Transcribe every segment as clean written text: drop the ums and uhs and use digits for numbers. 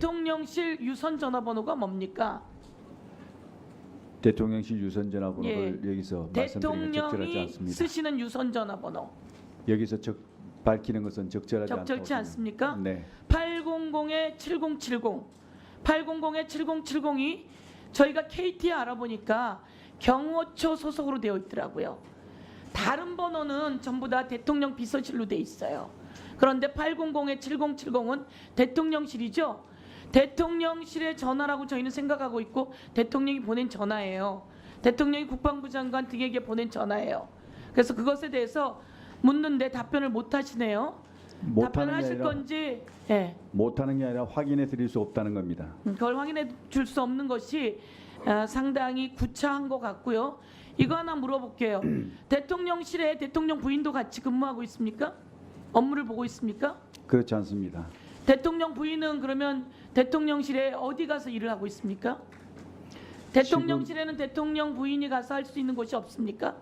대통령실 유선 전화번호가 뭡니까? 대통령실 유선 전화번호를 여기서 말씀드리면 적절하지 대통령이 않습니다. 쓰시는 유선 전화번호 여기서 밝히는 것은 적절치 않습니까? 네. 800-7070 800-7070이 저희가 KT에 알아보니까 경호처 소속으로 되어 있더라고요. 다른 번호는 전부 다 대통령 비서실로 돼 있어요. 그런데 800-7070은 대통령실이죠. 대통령실의 전화라고 저희는 생각하고 있고 대통령이 보낸 전화예요. 대통령이 국방부 장관 등에게 보낸 전화예요. 그래서 그것에 대해서 묻는데 답변을 못 하시네요. 답변을 하실 건지 못하는 게 아니라 확인해 드릴 수 없다는 겁니다. 그걸 확인해 줄 수 없는 것이 상당히 구차한 것 같고요. 이거 하나 물어볼게요. 대통령실에 대통령 부인도 같이 근무하고 있습니까? 업무를 보고 있습니까? 그렇지 않습니다. 대통령 부인은 그러면 대통령실에 어디 가서 일을 하고 있습니까? 대통령실에는 대통령 부인이 가서 할 수 있는 곳이 없습니까?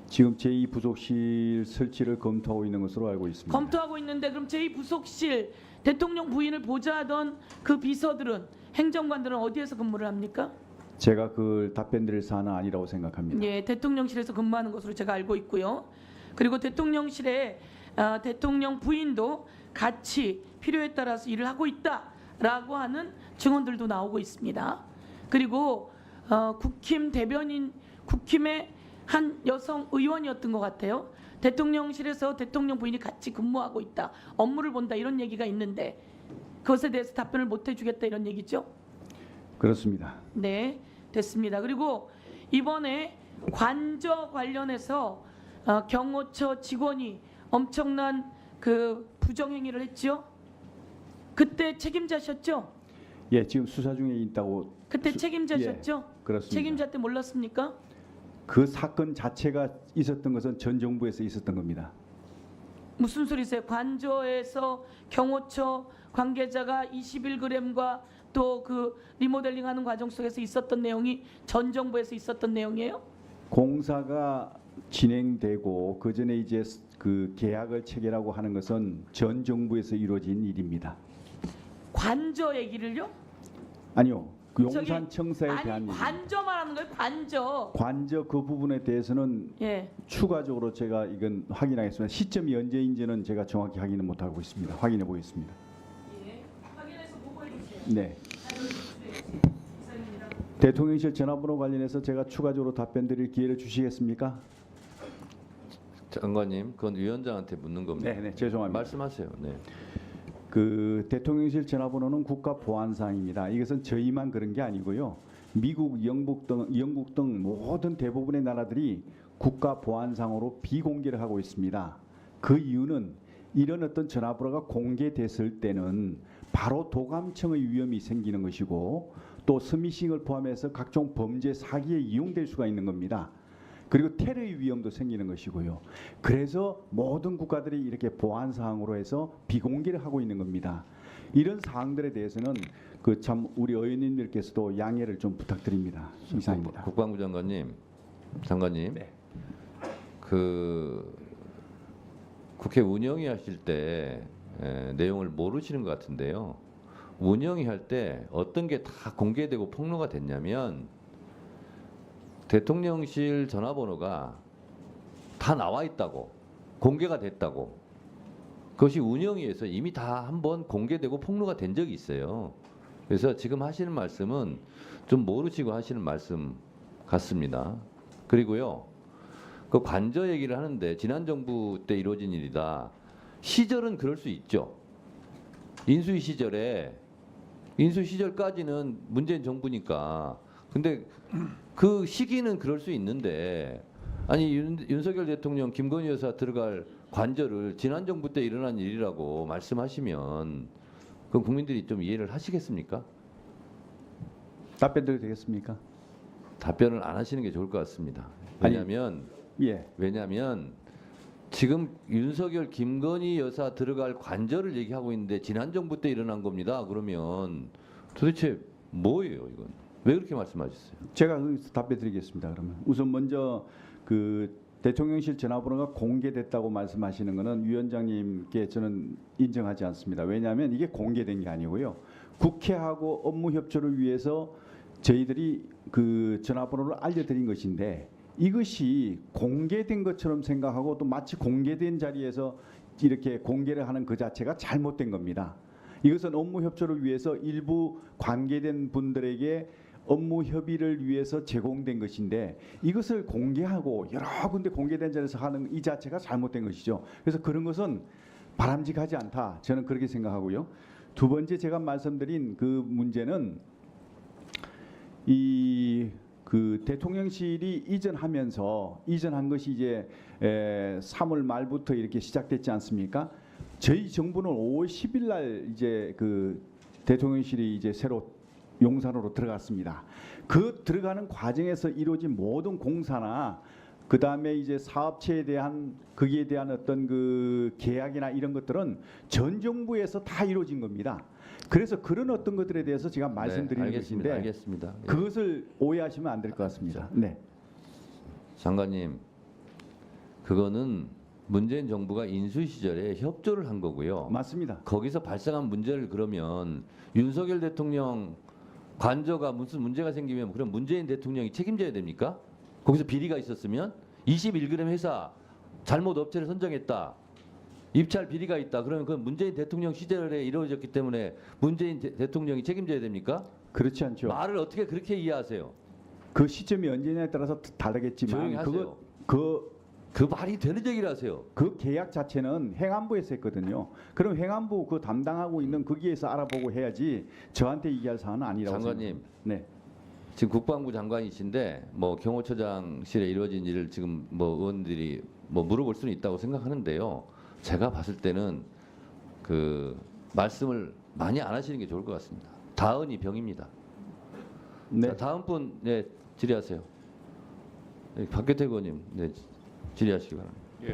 지금 제2부속실 설치를 검토하고 있는 것으로 알고 있습니다. 검토하고 있는데 그럼 제2부속실 대통령 부인을 보좌하던 그 비서들은 행정관들은 어디에서 근무를 합니까? 제가 그걸 답변드릴 사안은 아니라고 생각합니다. 예, 대통령실에서 근무하는 것으로 제가 알고 있고요. 그리고 대통령실에 대통령 부인도 같이 필요에 따라서 일을 하고 있다라고 하는 증언들도 나오고 있습니다. 그리고 국힘 대변인, 국힘의 한 여성 의원이었던 것 같아요. 대통령실에서 대통령 부인이 같이 근무하고 있다, 업무를 본다 이런 얘기가 있는데 그것에 대해서 답변을 못 해주겠다 이런 얘기죠? 그렇습니다. 네, 됐습니다. 그리고 이번에 관저 관련해서 경호처 직원이 엄청난 그 부정행위를 했죠? 그때 책임자셨죠? 예, 지금 수사 중에 있다고. 그때 책임자셨죠? 예, 그렇습니다. 책임자 때 몰랐습니까? 그 사건 자체가 있었던 것은 전 정부에서 있었던 겁니다. 무슨 소리세요? 관저에서 경호처 관계자가 21g과 또 그 리모델링하는 과정 속에서 있었던 내용이 전 정부에서 있었던 내용이에요? 공사가 진행되고 그 전에 이제 그 계약을 체결하고 하는 것은 전 정부에서 이루어진 일입니다. 관저 얘기를요? 아니요, 그 저기, 용산청사에 아니 대한 관저 말하는 거예요. 관저. 관저 그 부분에 대해서는 예. 추가적으로 제가 이건 확인하겠습니다. 시점이 언제인지는 제가 정확히 확인은 못하고 있습니다. 확인해 보겠습니다. 예. 확인해서 보고해 주세요. 네. 대통령실 전화번호 관련해서 제가 추가적으로 답변드릴 기회를 주시겠습니까? 장관님, 그건 위원장한테 묻는 겁니다. 네, 죄송합니다. 말씀하세요. 네. 그 대통령실 전화번호는 국가 보안사항입니다. 이것은 저희만 그런 게 아니고요. 미국, 영국 등 모든 대부분의 나라들이 국가 보안상으로 비공개를 하고 있습니다. 그 이유는 이런 어떤 전화번호가 공개됐을 때는 바로 도감청의 위험이 생기는 것이고 또 스미싱을 포함해서 각종 범죄 사기에 이용될 수가 있는 겁니다. 그리고 테러의 위험도 생기는 것이고요. 그래서 모든 국가들이 이렇게 보안 사항으로 해서 비공개를 하고 있는 겁니다. 이런 사항들에 대해서는 그 참 우리 의원님들께서도 양해를 좀 부탁드립니다. 이상입니다. 국방부 장관님, 네. 그 국회 운영위 하실 때 내용을 모르시는 것 같은데요. 운영위 할 때 어떤 게 다 공개되고 폭로가 됐냐면 대통령실 전화번호가 다 나와 있다고, 공개가 됐다고. 그것이 운영위에서 이미 다 한번 공개되고 폭로가 된 적이 있어요. 그래서 지금 하시는 말씀은 좀 모르시고 하시는 말씀 같습니다. 그리고요, 그 관저 얘기를 하는데 지난 정부 때 이루어진 일이다. 시절은 그럴 수 있죠. 인수위 시절까지는 문재인 정부니까. 근데 그 시기는 그럴 수 있는데, 아니 윤석열 대통령 김건희 여사 들어갈 관저를 지난 정부 때 일어난 일이라고 말씀하시면 그럼 국민들이 좀 이해를 하시겠습니까? 답변드려도 되겠습니까? 답변을 안 하시는 게 좋을 것 같습니다. 왜냐하면 지금 윤석열 김건희 여사 들어갈 관저를 얘기하고 있는데 지난 정부 때 일어난 겁니다. 그러면 도대체 뭐예요 이건? 왜 그렇게 말씀하셨어요? 제가 답변드리겠습니다. 그러면 우선 먼저 그 대통령실 전화번호가 공개됐다고 말씀하시는 것은 위원장님께 저는 인정하지 않습니다. 왜냐하면 이게 공개된 게 아니고요. 국회하고 업무 협조를 위해서 저희들이 그 전화번호를 알려드린 것인데 이것이 공개된 것처럼 생각하고 또 마치 공개된 자리에서 이렇게 공개를 하는 그 자체가 잘못된 겁니다. 이것은 업무 협조를 위해서 일부 관계된 분들에게 업무 협의를 위해서 제공된 것인데 이것을 공개하고 여러 군데 공개된 자리에서 하는 이 자체가 잘못된 것이죠. 그래서 그런 것은 바람직하지 않다. 저는 그렇게 생각하고요. 두 번째 제가 말씀드린 그 문제는 이 그 대통령실이 이전한 것이 이제 3월 말부터 이렇게 시작됐지 않습니까? 저희 정부는 5월 10일 날 이제 그 대통령실이 이제 새로 용산으로 들어갔습니다. 그 들어가는 과정에서 이루어진 모든 공사나 그 다음에 이제 사업체에 대한 거기에 대한 어떤 그 계약이나 이런 것들은 전 정부에서 다 이루어진 겁니다. 그래서 그런 어떤 것들에 대해서 제가 말씀드리는 것인데 알겠습니다. 예. 그것을 오해하시면 안 될 것 같습니다. 네. 장관님, 그거는 문재인 정부가 인수 시절에 협조를 한 거고요. 맞습니다. 거기서 발생한 문제를 그러면 윤석열 대통령 관저가 무슨 문제가 생기면 그럼 문재인 대통령이 책임져야 됩니까? 거기서 비리가 있었으면 21g 회사 잘못 업체를 선정했다. 입찰 비리가 있다. 그러면 그건 문재인 대통령 시절에 이루어졌기 때문에 문재인 대통령이 책임져야 됩니까? 그렇지 않죠. 말을 어떻게 그렇게 이해하세요? 그 시점이 언제냐에 따라서 조용히 다르겠지만 하세요. 그 말이 되는 얘기를 하세요. 그 계약 자체는 행안부에서 했거든요. 그럼 행안부 그 담당하고 있는 거기에서 알아보고 해야지 저한테 얘기할 사안은 아니라고 장관님. 생각합니다. 네. 지금 국방부 장관이신데 뭐 경호처장실에 이루어진 일을 지금 뭐 의원들이 뭐 물어볼 수는 있다고 생각하는데요. 제가 봤을 때는 그 말씀을 많이 안 하시는 게 좋을 것 같습니다. 다은이 병입니다. 네. 자, 다음 분 네, 질의하세요. 네, 박규태 의원님 네, 질의하시기 바랍니다. 예,